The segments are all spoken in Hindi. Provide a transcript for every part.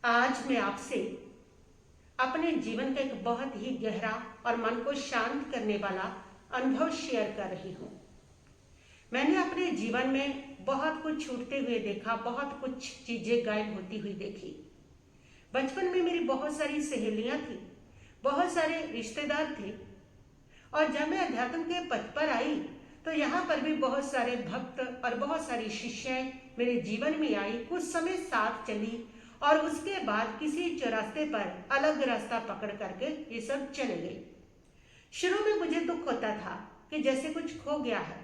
आज मैं आपसे अपने जीवन का एक बहुत ही गहरा और मन को शांत करने वाला अनुभव शेयर कर रही हूँ। मैंने अपने जीवन में बहुत कुछ छूटते हुए देखा, बहुत कुछ चीजें गायब होती हुई देखी। बचपन में मेरी बहुत सारी सहेलियां थी, बहुत सारे रिश्तेदार थे, और जब मैं अध्यात्म के पथ पर आई तो यहाँ पर भी बहुत सारे भक्त और बहुत सारी शिष्याएं मेरे जीवन में आई, कुछ समय साथ चली और उसके बाद किसी चौरास्ते पर अलग रास्ता पकड़ करके ये सब चले गए। शुरू में मुझे दुख होता था कि जैसे कुछ खो गया है,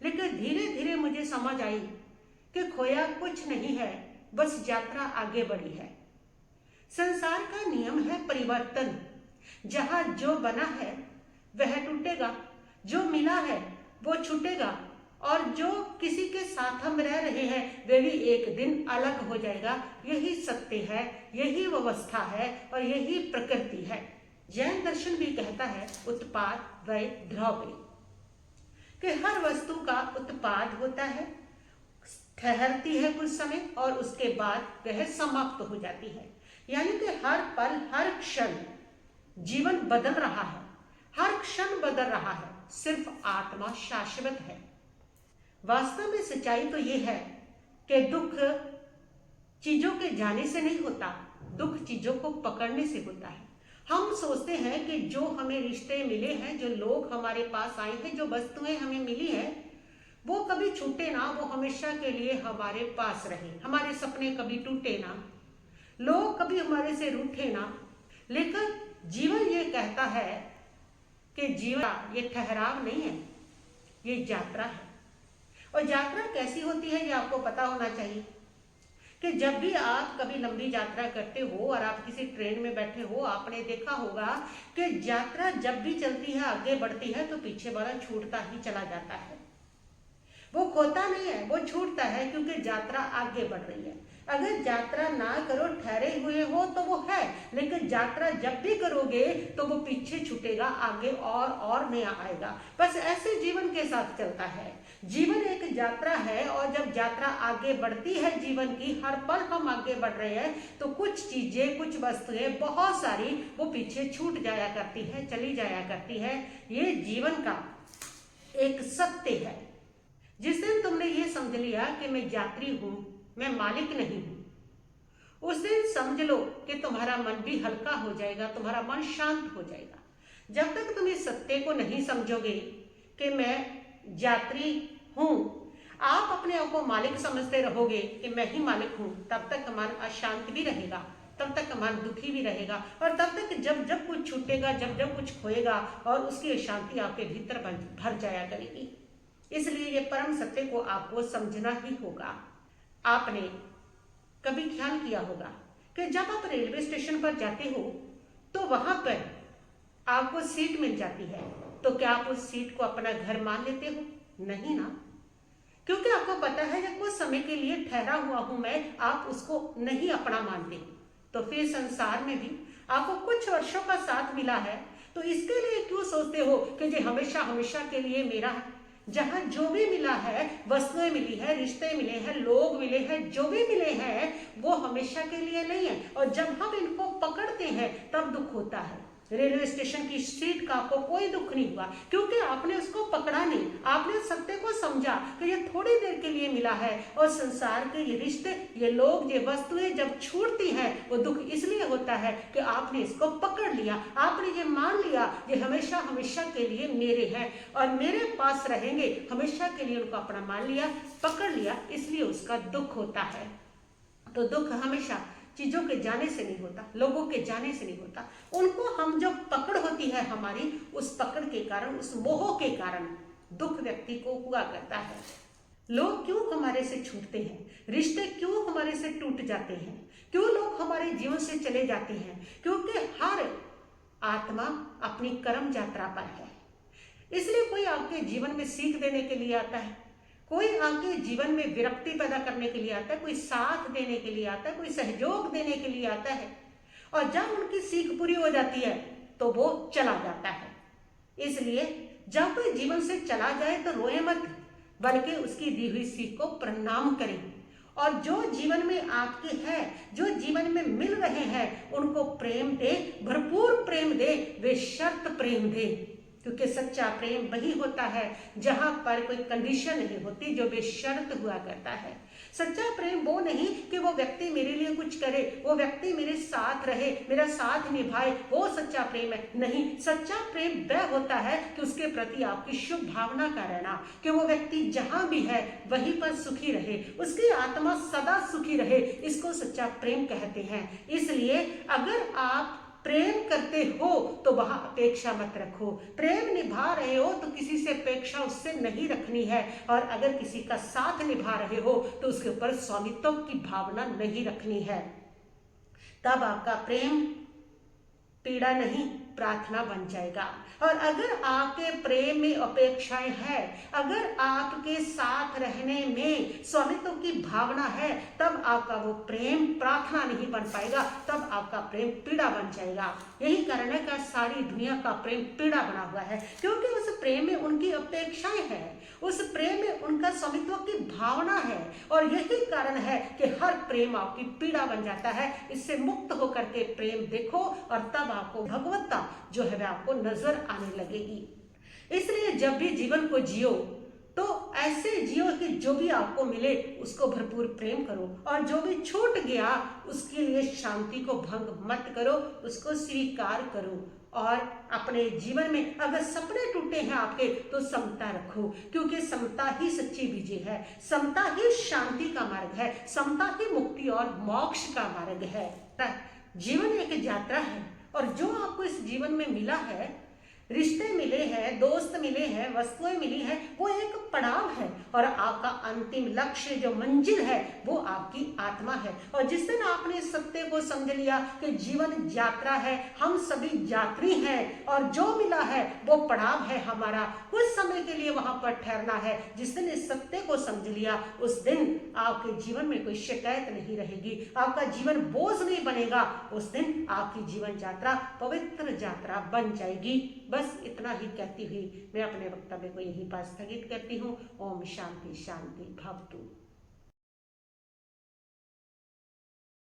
लेकिन धीरे धीरे मुझे समझ आई कि खोया कुछ नहीं है, बस यात्रा आगे बढ़ी है। संसार का नियम है परिवर्तन। जहां जो बना है वह टूटेगा, जो मिला है वो छूटेगा, और जो किसी के साथ हम रह रहे हैं वे भी एक दिन अलग हो जाएगा। यही सत्य है, यही व्यवस्था है और यही प्रकृति है। जैन दर्शन भी कहता है उत्पाद वै द्रव्य, कि हर वस्तु का उत्पाद होता है, ठहरती है कुछ समय और उसके बाद वह समाप्त हो जाती है। यानी कि हर पल हर क्षण जीवन बदल रहा है, हर क्षण बदल रहा है, सिर्फ आत्मा शाश्वत है। वास्तव में सच्चाई तो ये है कि दुख चीजों के जाने से नहीं होता, दुख चीजों को पकड़ने से होता है। हम सोचते हैं कि जो हमें रिश्ते मिले हैं, जो लोग हमारे पास आए हैं, जो वस्तुएं हमें मिली हैं, वो कभी छूटे ना, वो हमेशा के लिए हमारे पास रहे, हमारे सपने कभी टूटे ना, लोग कभी हमारे से रूठे ना। लेकिन जीवन ये कहता है कि जीवन ये ठहराव नहीं है, ये यात्रा है। और यात्रा कैसी होती है ये आपको पता होना चाहिए कि जब भी आप कभी लंबी यात्रा करते हो और आप किसी ट्रेन में बैठे हो, आपने देखा होगा कि यात्रा जब भी चलती है, आगे बढ़ती है, तो पीछे वाला छूटता ही चला जाता है। वो खोता नहीं है, वो छूटता है, क्योंकि यात्रा आगे बढ़ रही है। अगर यात्रा ना करो, ठहरे हुए हो, तो वो है, लेकिन यात्रा जब भी करोगे तो वो पीछे छूटेगा, आगे और नया आएगा। बस ऐसे जीवन के साथ चलता है। जीवन एक यात्रा है, और जब यात्रा आगे बढ़ती है जीवन की, हर पल हम आगे बढ़ रहे हैं, तो कुछ चीजें, कुछ वस्तुएं बहुत सारी वो पीछे छूट जाया करती है, चली जाया करती है। ये जीवन का एक सत्य है। जिस दिन तुमने ये समझ लिया कि मैं यात्री हूं, मैं मालिक नहीं हूं, उस दिन समझ लो कि तुम्हारा मन भी हल्का हो जाएगा, तुम्हारा मन शांत हो जाएगा। जब तक तुम इस सत्य को नहीं समझोगे कि मैं यात्री हूं, आप अपने आप को मालिक समझते रहोगे कि मैं ही मालिक हूं, तब तक मन अशांत भी रहेगा, तब तक मन दुखी भी रहेगा, और तब तक जब जब कुछ छूटेगा, जब जब कुछ खोएगा, और उसकी अशांति आपके भीतर भर जाया करेगी। इसलिए ये परम सत्य को आपको समझना ही होगा। आपने कभी ख्याल किया होगा कि जब आप रेलवे स्टेशन पर जाते हो तो वहां पर आपको सीट मिल जाती है, तो क्या आप उस सीट को अपना घर मान लेते हो? नहीं ना, क्योंकि आपको पता है जब कुछ समय के लिए ठहरा हुआ हूं मैं, आप उसको नहीं अपना मानते। तो फिर संसार में भी आपको कुछ वर्षों का साथ मिला है, तो इसके लिए क्यों सोचते हो कि ये हमेशा हमेशा के लिए मेरा है? जहां जो भी मिला है, वस्तुएं मिली है, रिश्ते मिले हैं, लोग मिले हैं, जो भी मिले हैं, वो हमेशा के लिए नहीं है। और जब हम इनको पकड़ते हैं तब दुख होता है। रेलवे स्टेशन की सीट का आपको कोई दुख नहीं हुआ, क्योंकि आपने उसको पकड़ा नहीं, आपने सत्य को समझा कि ये थोड़ी देर के लिए मिला है। और संसार के ये रिश्ते, ये लोग, ये वस्तुएं जब छूटती हैं, वो दुख इसलिए होता है कि आपने इसको पकड़ लिया, आपने ये मान लिया ये हमेशा हमेशा के लिए मेरे हैं और मेरे पास रहेंगे, हमेशा के लिए उनको अपना मान लिया, पकड़ लिया, इसलिए उसका दुख होता है। तो दुख हमेशा चीजों के जाने से नहीं होता, लोगों के जाने से नहीं होता। उनको हम जो पकड़ होती है हमारी, उस पकड़ के कारण, उस मोह के कारण दुख व्यक्ति को हुआ करता है। लोग क्यों हमारे से छूटते हैं, रिश्ते क्यों हमारे से टूट जाते हैं, क्यों लोग हमारे जीवन से चले जाते हैं? क्योंकि हर आत्मा अपनी कर्म यात्रा पर है। इसलिए कोई आपके जीवन में सीख देने के लिए आता है, कोई आपके जीवन में विरक्ति पैदा करने के लिए आता है, कोई साथ देने के लिए आता है, कोई सहयोग देने के लिए आता है, और जब उनकी सीख पूरी हो जाती है तो वो चला जाता है। इसलिए जब कोई जीवन से चला जाए तो रोए मत, बल्कि उसकी दी हुई सीख को प्रणाम करें और जो जीवन में आपके है, जो जीवन में मिल रहे हैं, उनको प्रेम दे, भरपूर प्रेम दे, बेशर्त प्रेम दे। क्योंकि सच्चा प्रेम वही होता है जहां पर कोई कंडीशन नहीं होती, जो बेशर्त हुआ करता है। सच्चा प्रेम वो नहीं कि वो व्यक्ति मेरे लिए कुछ करे, वो व्यक्ति मेरे साथ रहे, मेरा साथ निभाए, वो सच्चा प्रेम है। नहीं, सच्चा प्रेम वह होता है कि उसके प्रति आपकी शुभ भावना का रहना, कि वो व्यक्ति जहां भी है वहीं पर सुखी रहे, उसकी आत्मा सदा सुखी रहे, इसको सच्चा प्रेम कहते हैं। इसलिए अगर आप प्रेम करते हो तो वहां अपेक्षा मत रखो। प्रेम निभा रहे हो तो किसी से अपेक्षा उससे नहीं रखनी है, और अगर किसी का साथ निभा रहे हो तो उसके ऊपर स्वामित्व की भावना नहीं रखनी है। तब आपका प्रेम पीड़ा नहीं, प्रार्थना बन जाएगा। और अगर आपके प्रेम में अपेक्षाएं हैं, अगर आपके साथ रहने में स्वामित्व की भावना है, तब आपका वो प्रेम प्रार्थना नहीं बन पाएगा, तब आपका प्रेम पीड़ा बन जाएगा। यही कारण है कि सारी दुनिया का प्रेम पीड़ा बना हुआ है, क्योंकि उस प्रेम में उनकी अपेक्षाएं हैं, उस प्रेम में उनका स्वामित्व की भावना है, और यही कारण है कि हर प्रेम आपकी पीड़ा बन जाता है। इससे मुक्त होकर के प्रेम देखो, और तब आपको भगवत्ता जो है आपको नजर आने लगेगी। इसलिए जब भी जीवन को जियो तो ऐसे जियो कि जो भी आपको मिले उसको भरपूर प्रेम करो, और जो भी छूट गया उसके लिए शांति को भंग मत करो, उसको स्वीकार करो। और अपने जीवन में अगर सपने टूटे हैं आपके तो समता रखो, क्योंकि समता ही सच्ची विजय है, समता ही शांति का मार्ग है, समता ही मुक्ति और मोक्ष का मार्ग है। जीवन एक यात्रा है, और जो आपको इस जीवन में मिला है, रिश्ते मिले हैं, दोस्त मिले हैं, वस्तुएं मिली हैं, वो एक पड़ाव है, और आपका अंतिम लक्ष्य जो मंजिल है वो आपकी आत्मा है। और जिस दिन आपने सत्य को समझ लिया कि जीवन यात्रा है, हम सभी यात्री हैं, और जो मिला है वो पड़ाव है हमारा, कुछ समय के लिए वहां पर ठहरना है। जिस दिन इस सत्य को समझ लिया उस दिन आपके जीवन में कोई शिकायत नहीं रहेगी, आपका जीवन बोझ नहीं बनेगा, उस दिन आपकी जीवन यात्रा पवित्र यात्रा बन जाएगी। बस इतना ही कहती हुई मैं अपने वक्तव्य को यहीं पर स्थगित करती हूँ। ओम शांति शांति भवतु।